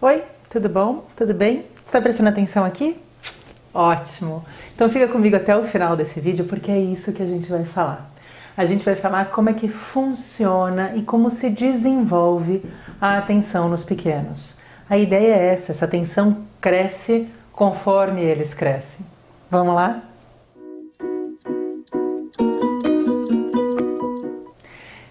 Oi, tudo bom? Tudo bem? Você está prestando atenção aqui? Ótimo! Então fica comigo até o final desse vídeo porque é isso que a gente vai falar. A gente vai falar como é que funciona e como se desenvolve a atenção nos pequenos. A ideia é essa atenção cresce conforme eles crescem. Vamos lá?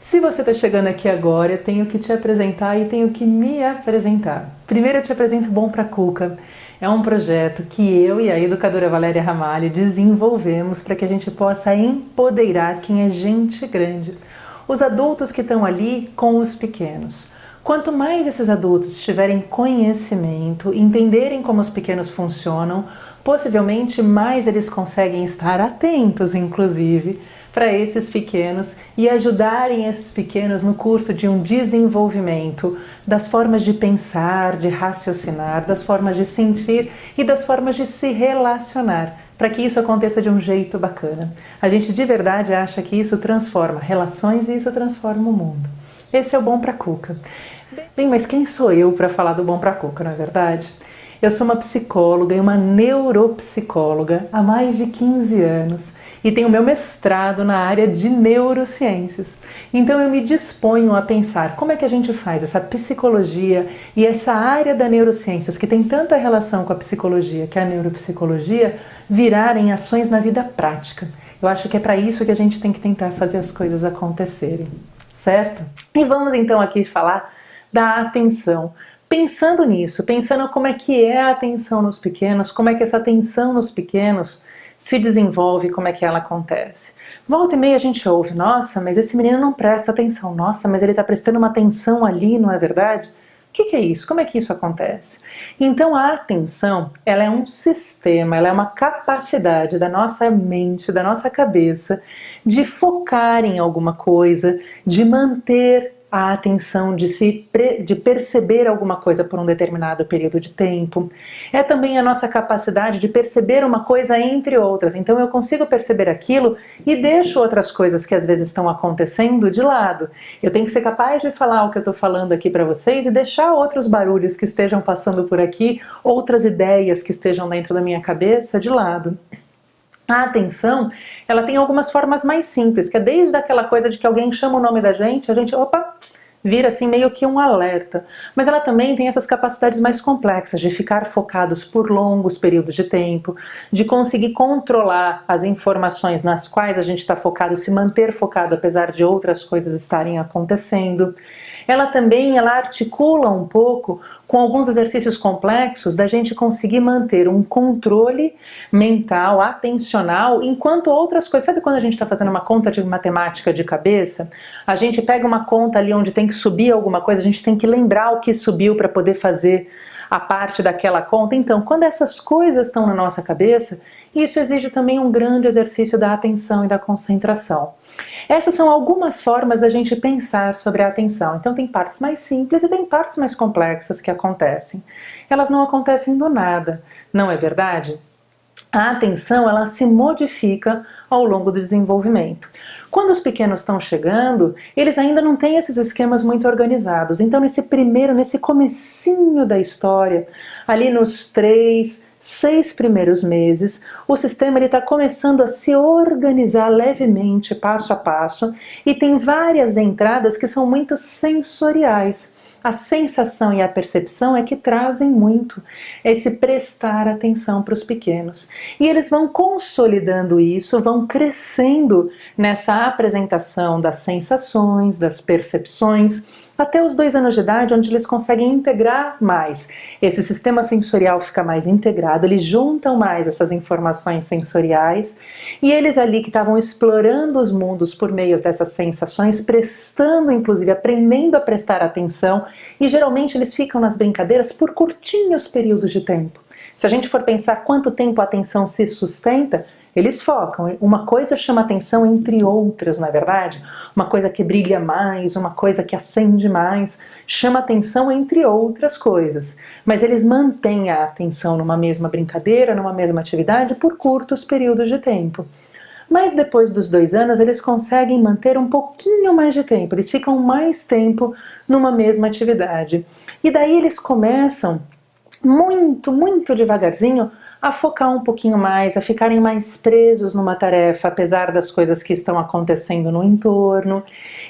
Se você está chegando aqui agora, eu tenho que te apresentar e tenho que me apresentar. Primeiro eu te apresento o Bom Pra Cuca. É um projeto que eu e a educadora Valéria Ramalho desenvolvemos para que a gente possa empoderar quem é gente grande. Os adultos que estão ali com os pequenos. Quanto mais esses adultos tiverem conhecimento, entenderem como os pequenos funcionam, possivelmente mais eles conseguem estar atentos, inclusive, para esses pequenos e ajudarem esses pequenos no curso de um desenvolvimento das formas de pensar, de raciocinar, das formas de sentir e das formas de se relacionar, para que isso aconteça de um jeito bacana. A gente de verdade acha que isso transforma relações e isso transforma o mundo. Esse é o Bom Pra Cuca. Bem, mas quem sou eu para falar do Bom Pra Cuca, não é verdade? Eu sou uma psicóloga e uma neuropsicóloga há mais de 15 anos e tenho meu mestrado na área de neurociências. Então eu me disponho a pensar como é que a gente faz essa psicologia e essa área da neurociências, que tem tanta relação com a psicologia, que é a neuropsicologia, virarem ações na vida prática. Eu acho que é para isso que a gente tem que tentar fazer as coisas acontecerem, certo? E vamos então aqui falar da atenção. Pensando nisso, pensando como é que é a atenção nos pequenos, como é que essa atenção nos pequenos se desenvolve, como é que ela acontece. Volta e meia a gente ouve, nossa, mas esse menino não presta atenção, nossa, mas ele está prestando uma atenção ali, não é verdade? O que é isso? Como é que isso acontece? Então a atenção, ela é um sistema, ela é uma capacidade da nossa mente, da nossa cabeça, de focar em alguma coisa, de manter a atenção, de perceber alguma coisa por um determinado período de tempo. É também a nossa capacidade de perceber uma coisa entre outras. Então eu consigo perceber aquilo e deixo outras coisas que às vezes estão acontecendo de lado. Eu tenho que ser capaz de falar o que eu estou falando aqui para vocês e deixar outros barulhos que estejam passando por aqui, outras ideias que estejam dentro da minha cabeça de lado. A atenção, ela tem algumas formas mais simples, que é desde aquela coisa de que alguém chama o nome da gente, a gente, opa, vira assim meio que um alerta. Mas ela também tem essas capacidades mais complexas, de ficar focados por longos períodos de tempo, de conseguir controlar as informações nas quais a gente está focado, se manter focado apesar de outras coisas estarem acontecendo. Ela também articula um pouco com alguns exercícios complexos da gente conseguir manter um controle mental, atencional, enquanto outras coisas... Sabe quando a gente está fazendo uma conta de matemática de cabeça? A gente pega uma conta ali onde tem que subir alguma coisa, a gente tem que lembrar o que subiu para poder fazer a parte daquela conta. Então, quando essas coisas estão na nossa cabeça, isso exige também um grande exercício da atenção e da concentração. Essas são algumas formas da gente pensar sobre a atenção. Então tem partes mais simples e tem partes mais complexas que acontecem. Elas não acontecem do nada, não é verdade? A atenção, ela se modifica ao longo do desenvolvimento. Quando os pequenos estão chegando, eles ainda não têm esses esquemas muito organizados. Então nesse comecinho da história, ali nos 6 primeiros meses, o sistema está começando a se organizar levemente, passo a passo, e tem várias entradas que são muito sensoriais. A sensação e a percepção é que trazem muito esse prestar atenção para os pequenos. E eles vão consolidando isso, vão crescendo nessa apresentação das sensações, das percepções, até os 2 anos de idade, onde eles conseguem integrar mais. Esse sistema sensorial fica mais integrado, eles juntam mais essas informações sensoriais, e eles ali que estavam explorando os mundos por meio dessas sensações, prestando, inclusive, aprendendo a prestar atenção, e geralmente eles ficam nas brincadeiras por curtinhos períodos de tempo. Se a gente for pensar quanto tempo a atenção se sustenta, eles focam, uma coisa chama atenção entre outras, não é verdade? Uma coisa que brilha mais, uma coisa que acende mais, chama atenção entre outras coisas. Mas eles mantêm a atenção numa mesma brincadeira, numa mesma atividade por curtos períodos de tempo. Mas depois dos 2 anos eles conseguem manter um pouquinho mais de tempo, eles ficam mais tempo numa mesma atividade. E daí eles começam muito devagarzinho a focar um pouquinho mais, a ficarem mais presos numa tarefa, apesar das coisas que estão acontecendo no entorno.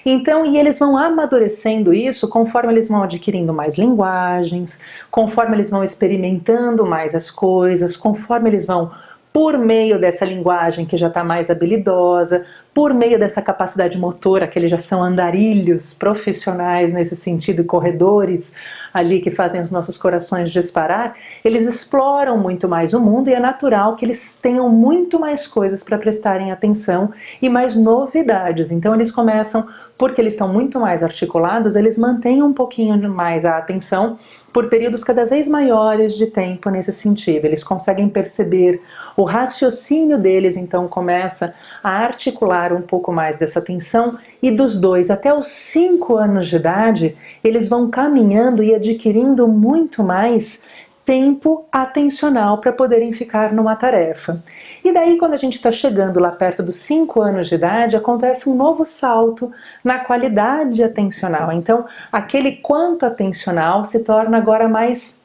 Então, e eles vão amadurecendo isso conforme eles vão adquirindo mais linguagens, conforme eles vão experimentando mais as coisas, conforme eles vão, por meio dessa linguagem que já está mais habilidosa, por meio dessa capacidade motora, que eles já são andarilhos profissionais nesse sentido, corredores ali que fazem os nossos corações disparar, eles exploram muito mais o mundo e é natural que eles tenham muito mais coisas para prestarem atenção e mais novidades. Então eles começam, porque eles estão muito mais articulados, eles mantêm um pouquinho mais a atenção por períodos cada vez maiores de tempo nesse sentido. Eles conseguem perceber, o raciocínio deles então começa a articular um pouco mais dessa atenção, e dos 2 até os 5 anos de idade, eles vão caminhando e adquirindo muito mais tempo atencional para poderem ficar numa tarefa. E daí, quando a gente está chegando lá perto dos 5 anos de idade, acontece um novo salto na qualidade atencional. Então, aquele quanto atencional se torna agora mais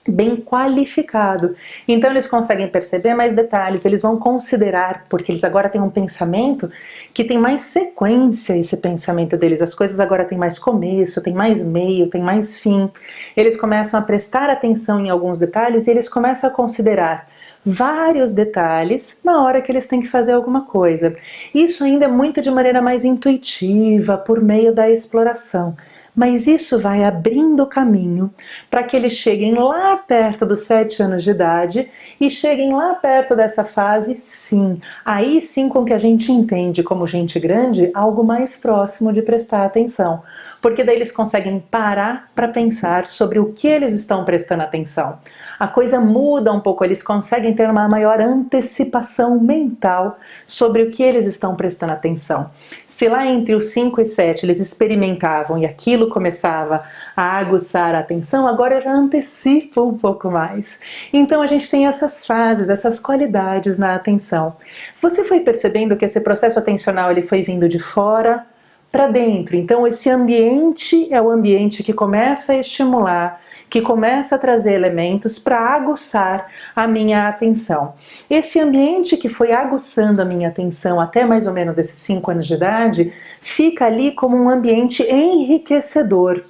bem qualificado. Então eles conseguem perceber mais detalhes, eles vão considerar, porque eles agora têm um pensamento que tem mais sequência, esse pensamento deles, as coisas agora têm mais começo, tem mais meio, tem mais fim. Eles começam a prestar atenção em alguns detalhes e eles começam a considerar vários detalhes na hora que eles têm que fazer alguma coisa. Isso ainda é muito de maneira mais intuitiva, por meio da exploração. Mas isso vai abrindo o caminho para que eles cheguem lá perto dos 7 anos de idade e cheguem lá perto dessa fase, sim, aí sim com que a gente entende como gente grande, algo mais próximo de prestar atenção. Porque daí eles conseguem parar para pensar sobre o que eles estão prestando atenção. A coisa muda um pouco, eles conseguem ter uma maior antecipação mental sobre o que eles estão prestando atenção. Se lá entre os 5 e 7 eles experimentavam e aquilo começava a aguçar a atenção, agora já antecipa um pouco mais. Então a gente tem essas fases, essas qualidades na atenção. Você foi percebendo que esse processo atencional ele foi vindo de fora para dentro. Então esse ambiente é o ambiente que começa a estimular, que começa a trazer elementos para aguçar a minha atenção. Esse ambiente que foi aguçando a minha atenção até mais ou menos esses 5 anos de idade, fica ali como um ambiente enriquecedor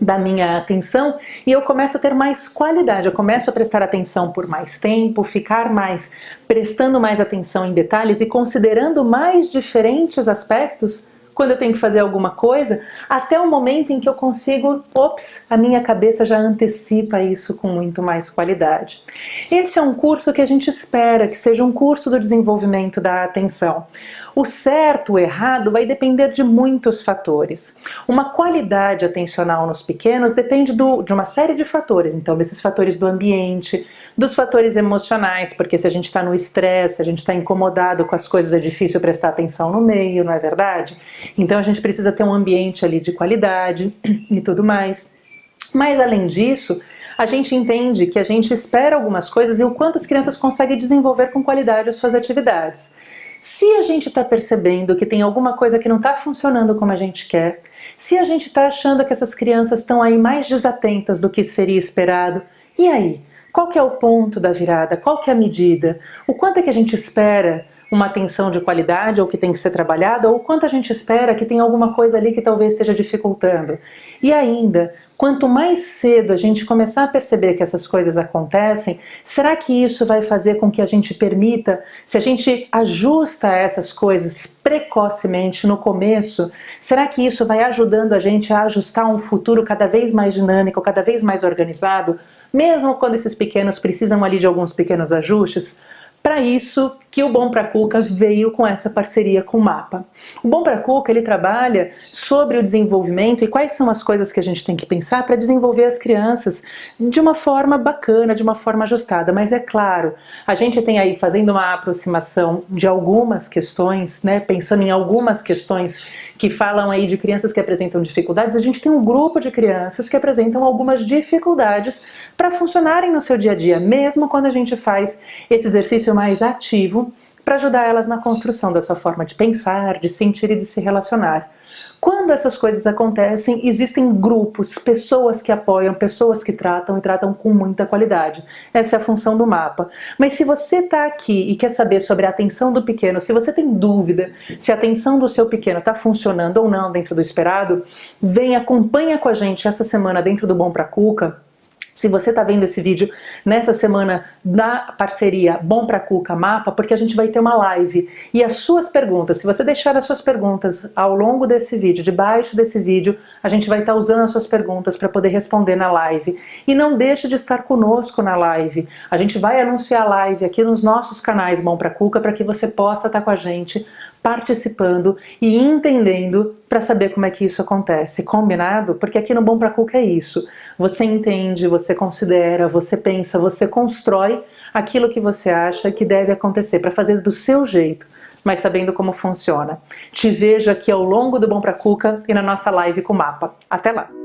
da minha atenção e eu começo a ter mais qualidade, eu começo a prestar atenção por mais tempo, ficar mais, prestando mais atenção em detalhes e considerando mais diferentes aspectos quando eu tenho que fazer alguma coisa, até o momento em que eu consigo, a minha cabeça já antecipa isso com muito mais qualidade. Esse é um curso que a gente espera que seja um curso do desenvolvimento da atenção. O certo, o errado, vai depender de muitos fatores. Uma qualidade atencional nos pequenos depende de uma série de fatores, então desses fatores do ambiente, dos fatores emocionais, porque se a gente está no estresse, a gente está incomodado com as coisas, é difícil prestar atenção no meio, não é verdade? Então a gente precisa ter um ambiente ali de qualidade e tudo mais. Mas além disso, a gente entende que a gente espera algumas coisas e o quanto as crianças conseguem desenvolver com qualidade as suas atividades. Se a gente está percebendo que tem alguma coisa que não está funcionando como a gente quer, se a gente está achando que essas crianças estão aí mais desatentas do que seria esperado, e aí? Qual que é o ponto da virada? Qual que é a medida? O quanto é que a gente espera uma atenção de qualidade ou que tem que ser trabalhada, ou quanto a gente espera que tem alguma coisa ali que talvez esteja dificultando? E ainda, quanto mais cedo a gente começar a perceber que essas coisas acontecem, será que isso vai fazer com que a gente permita, se a gente ajusta essas coisas precocemente no começo, será que isso vai ajudando a gente a ajustar um futuro cada vez mais dinâmico, cada vez mais organizado, mesmo quando esses pequenos precisam ali de alguns pequenos ajustes? Para isso que o Bom Pra Cuca veio com essa parceria com o MAPA. O Bom Pra Cuca, ele trabalha sobre o desenvolvimento e quais são as coisas que a gente tem que pensar para desenvolver as crianças de uma forma bacana, de uma forma ajustada. Mas é claro, a gente tem aí fazendo uma aproximação de algumas questões, né, pensando em algumas questões que falam aí de crianças que apresentam dificuldades, a gente tem um grupo de crianças que apresentam algumas dificuldades para funcionarem no seu dia a dia, mesmo quando a gente faz esse exercício mais ativo para ajudar elas na construção da sua forma de pensar, de sentir e de se relacionar. Quando essas coisas acontecem, existem grupos, pessoas que apoiam, pessoas que tratam e tratam com muita qualidade. Essa é a função do mapa. Mas se você está aqui e quer saber sobre a atenção do pequeno, se você tem dúvida se a atenção do seu pequeno está funcionando ou não dentro do esperado, vem, acompanha com a gente essa semana dentro do Bom Pra Cuca. Se você está vendo esse vídeo nessa semana da parceria Bom Pra Cuca Mapa, porque a gente vai ter uma live. E as suas perguntas, se você deixar as suas perguntas ao longo desse vídeo, debaixo desse vídeo, a gente vai estar usando as suas perguntas para poder responder na live. E não deixe de estar conosco na live. A gente vai anunciar a live aqui nos nossos canais Bom Pra Cuca para que você possa estar com a gente participando e entendendo para saber como é que isso acontece. Combinado? Porque aqui no Bom Pra Cuca é isso. Você entende, você considera, você pensa, você constrói aquilo que você acha que deve acontecer para fazer do seu jeito, mas sabendo como funciona. Te vejo aqui ao longo do Bom Pra Cuca e na nossa live com o mapa. Até lá!